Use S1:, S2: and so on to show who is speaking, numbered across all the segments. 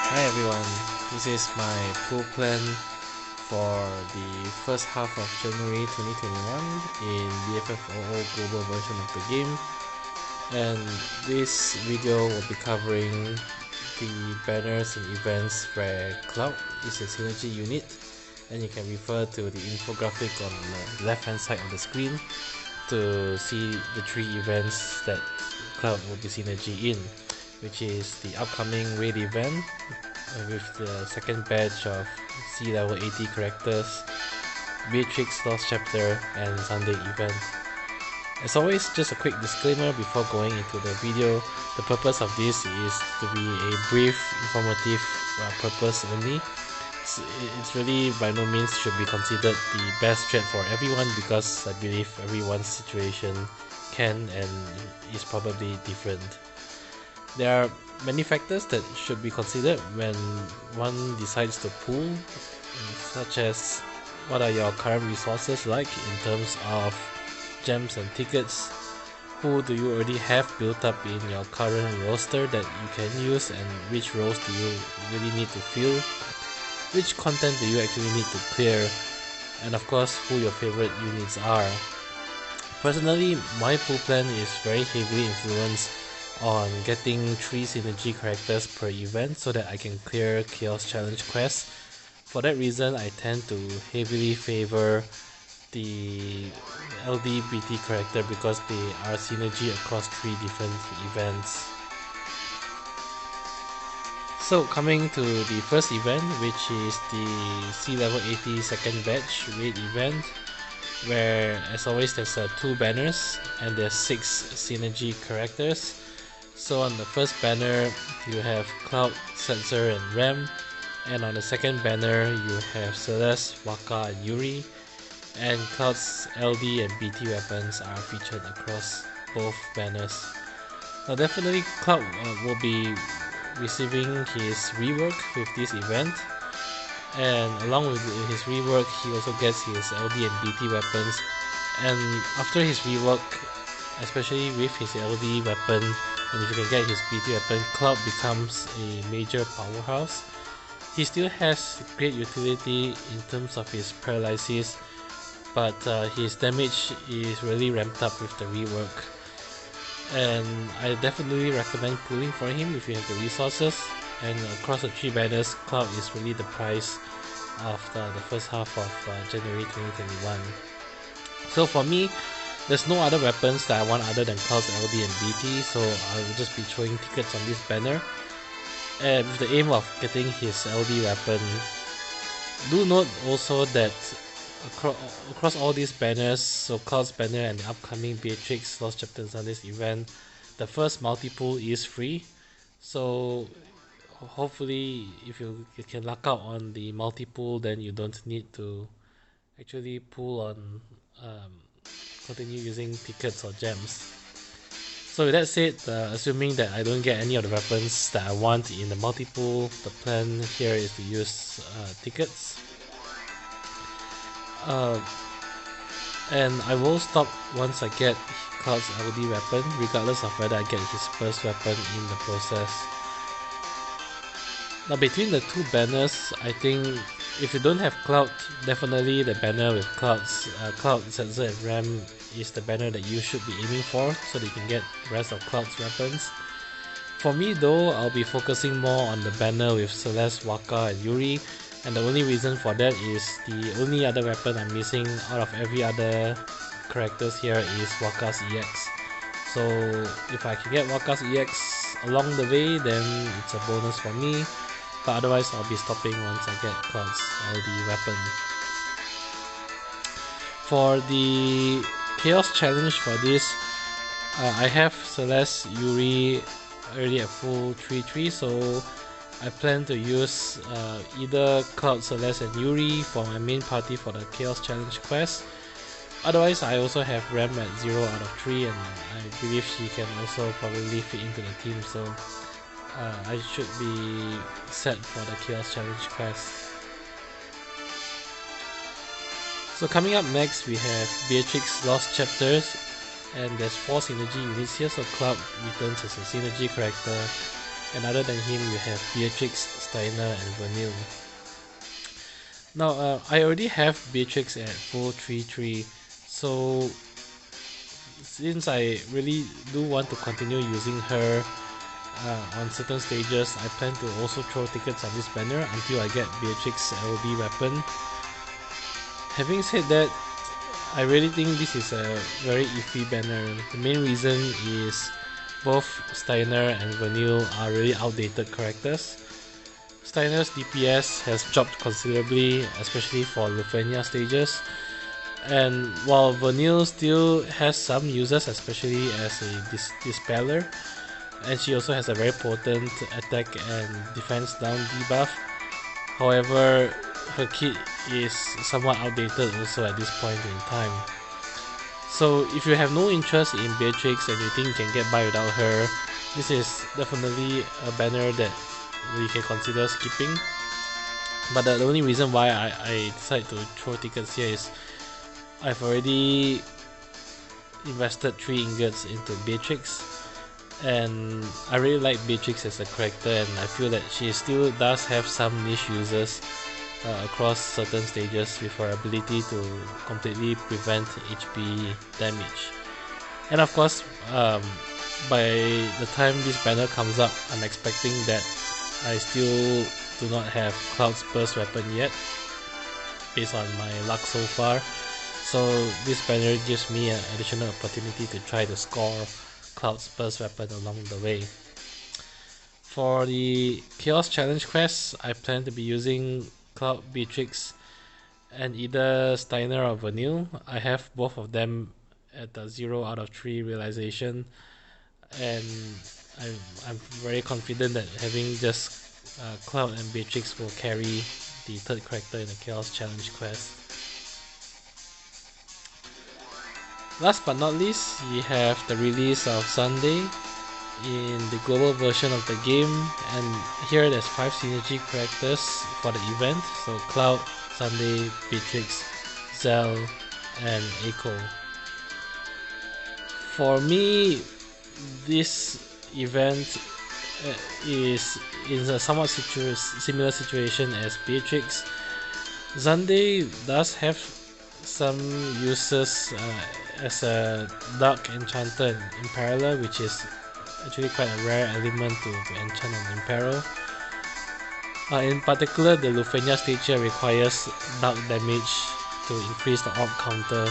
S1: Hi everyone, this is my full plan for the first half of January 2021 in DFFOO global version of the game, and this video will be covering the banners and events where Cloud is a synergy unit, and you can refer to the infographic on the left hand side of the screen to see the 3 events that Cloud will be synergy in, which is the upcoming raid event with the second batch of sea level 80 characters, Beatrix Lost Chapter, and Sunday event. As always, just a quick disclaimer before going into the video. The purpose of this is to be a brief, informative purpose only. It's really by no means should be considered the best strat for everyone, because I believe everyone's situation can and is probably different. There are many factors that should be considered when one decides to pool, such as what are your current resources like in terms of gems and tickets, who do you already have built up in your current roster that you can use, and which roles do you really need to fill, which content do you actually need to clear, and of course who your favorite units are. Personally, my pool plan is very heavily influenced on getting 3 synergy characters per event so that I can clear Chaos Challenge quests. For that reason, I tend to heavily favor the LDBT character because they are synergy across 3 different events. So coming to the first event, which is the sea level 80 second batch raid event, where as always there's 2 banners and there's 6 synergy characters. So on the first banner you have Cloud, Setzer, and Rem, and on the second banner you have Celeste, Waka, and Yuri, and Cloud's LD and BT weapons are featured across both banners. Now definitely Cloud will be receiving his rework with this event, and along with his rework he also gets his LD and BT weapons, and after his rework, especially with his LD weapon, and if you can get his BT weapon, Cloud becomes a major powerhouse. He still has great utility in terms of his paralysis, but his damage is really ramped up with the rework. And I definitely recommend pulling for him if you have the resources, and across the 3 banners, Cloud is really the prize of the first half of January 2021. So for me, there's no other weapons that I want other than Cloud's LD and BT, so I will just be throwing tickets on this banner, and with the aim of getting his LD weapon. Do note also that across all these banners, so Cloud's banner and the upcoming Beatrix Lost Chapter and Sunday's event, the first multi-pool is free, so hopefully if you can luck out on the multi-pool, then you don't need to actually pull on continue using tickets or gems. So with that said, assuming that I don't get any of the weapons that I want in the multi-pool, the plan here is to use tickets. And I will stop once I get Cloud's LD weapon, regardless of whether I get his first weapon in the process. Now between the 2 banners, I think if you don't have Cloud, definitely the banner with Cloud, Setzer, and Ram is the banner that you should be aiming for, so that you can get the rest of Cloud's weapons. For me though, I'll be focusing more on the banner with Celeste, Waka, and Yuri, and the only reason for that is the only other weapon I'm missing out of every other characters here is Waka's EX. So if I can get Waka's EX along the way, then it's a bonus for me, but otherwise I'll be stopping once I get Cloud's LD weapon. For the Chaos Challenge for this, I have Celeste, Yuri already at full 3-3, so I plan to use either Cloud, Celeste, and Yuri for my main party for the Chaos Challenge quest. Otherwise, I also have Ram at 0 out of 3, and I believe she can also probably fit into the team, so I should be set for the Chaos Challenge quest. So coming up next, we have Beatrix Lost Chapters, and there's 4 synergy units here, so Cloud returns as a synergy character, and other than him you have Beatrix, Steiner, and Vanille. Now I already have Beatrix at 433, so since I really do want to continue using her on certain stages, I plan to also throw tickets on this banner until I get Beatrix LB weapon. Having said that, I really think this is a very iffy banner. The main reason is both Steiner and Vanille are really outdated characters. Steiner's DPS has dropped considerably, especially for Lufenia stages, and while Vanille still has some uses, especially as a dispeller, and she also has a very potent attack and defense down debuff. However, her kit is somewhat outdated also at this point in time. So if you have no interest in Beatrix and you think you can get by without her, this is definitely a banner that you can consider skipping. But the only reason why I decided to throw tickets here is I've already invested 3 ingots into Beatrix, and I really like Beatrix as a character, and I feel that she still does have some niche uses across certain stages with her ability to completely prevent HP damage. And of course, by the time this banner comes up, I'm expecting that I still do not have Cloud's Burst weapon yet, based on my luck so far. So this banner gives me an additional opportunity to try to score Cloud's Burst weapon along the way. For the Chaos Challenge quest, I plan to be using Cloud, Beatrix, and either Steiner or Vanille. I have both of them at the 0 out of 3 realization, and I'm very confident that having just Cloud and Beatrix will carry the third character in the Chaos Challenge quest. Last but not least, we have the release of Sunday in the global version of the game, and here there's 5 synergy characters for the event, so Cloud, Sunday, Beatrix, Zell, and Echo. For me, this event is in a somewhat similar situation as Beatrix. Sunday does have some uses as a Dark Enchanter in parallel, which is actually quite a rare element to enchant on Imperil. In particular, the Lufenia stage here requires dark damage to increase the orb counter,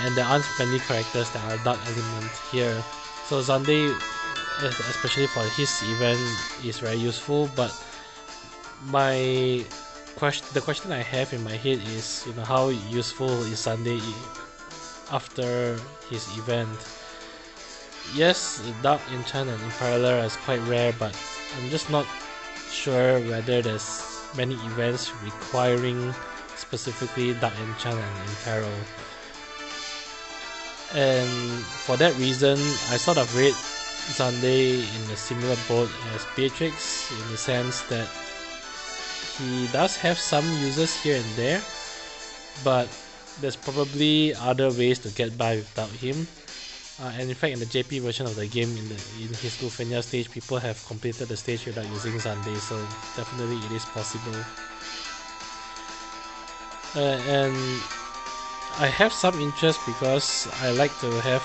S1: and there aren't many characters that are dark element here. So Sunday, especially for his event, is very useful. But the question I have in my head is, how useful is Sunday after his event? Yes, Dark Enchant and Imperialer is quite rare, but I'm just not sure whether there's many events requiring specifically Dark Enchant and Imperil. And for that reason, I sort of rate Sunday in a similar boat as Beatrix, in the sense that he does have some uses here and there, but there's probably other ways to get by without him. And in fact, in the JP version of the game, in his Lufenia stage, people have completed the stage without using Sunday, so definitely it is possible. And I have some interest because I like to have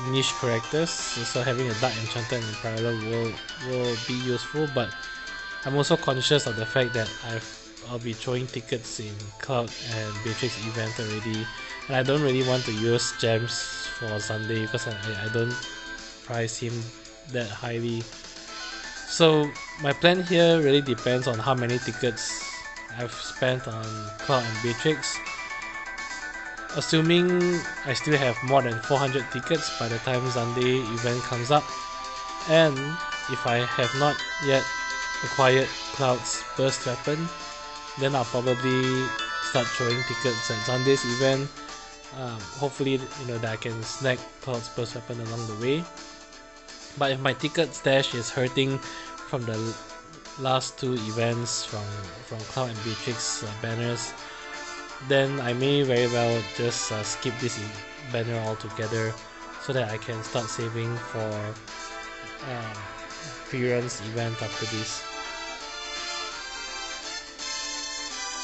S1: niche characters, so having a Dark Enchanter in parallel will be useful, but I'm also conscious of the fact that I'll be throwing tickets in Cloud and Beatrix event already, and I don't really want to use gems for Sunday because I don't price him that highly. So my plan here really depends on how many tickets I've spent on Cloud and Beatrix. Assuming I still have more than 400 tickets by the time Sunday event comes up, and if I have not yet acquired Cloud's Burst weapon, then I'll probably start throwing tickets at Sunday's event. Hopefully, that I can snag Cloud's Burst weapon along the way. But if my ticket stash is hurting from the last 2 events from Cloud and Beatrix banners, then I may very well just skip this banner altogether, so that I can start saving for interference event after this.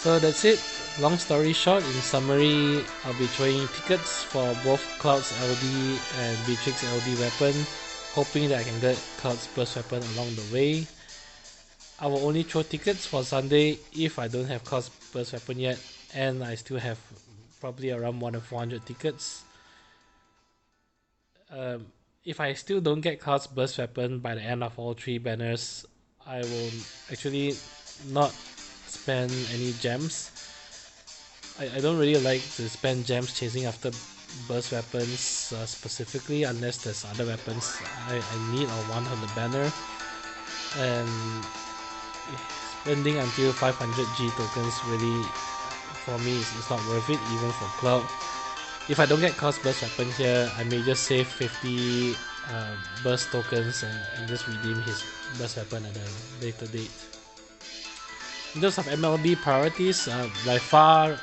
S1: So that's it. Long story short, in summary, I'll be throwing tickets for both Cloud's LD and Beatrix LD weapon, hoping that I can get Cloud's burst weapon along the way. I will only throw tickets for Sunday if I don't have Cloud's burst weapon yet, and I still have probably around more than 400 tickets. If I still don't get Cloud's burst weapon by the end of all 3 banners, I will actually not spend any gems. I don't really like to spend gems chasing after burst weapons specifically, unless there's other weapons I need or want on the banner. And spending until 500 G tokens really, for me, it's not worth it, even for Cloud. If I don't get Cloud's burst weapon here, I may just save 50 burst tokens and just redeem his burst weapon at a later date. In terms of MLB priorities, by far,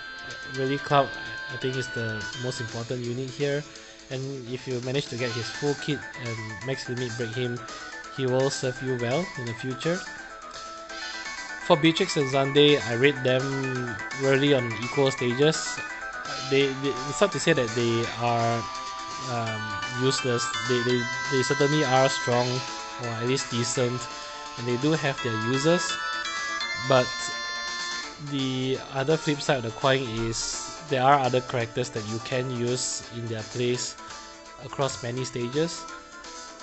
S1: really Cloud I think is the most important unit here, and if you manage to get his full kit and max limit break him, he will serve you well in the future. For Beatrix and Sunday, I rate them really on equal stages. It's hard to say that they are useless. They certainly are strong, or at least decent, and they do have their users. But the other flip side of the coin is there are other characters that you can use in their place across many stages.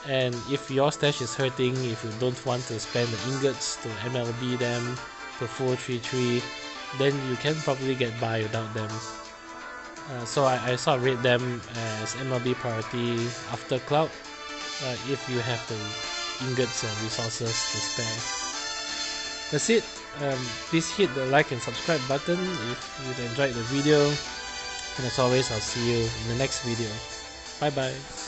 S1: And if your stash is hurting, if you don't want to spend the ingots to MLB them to full 3-3, then you can probably get by without them. So I sort of rate them as MLB priority after Cloud if you have the ingots and resources to spare. That's it. Please hit the like and subscribe button if you've enjoyed the video. And as always, I'll see you in the next video. Bye bye.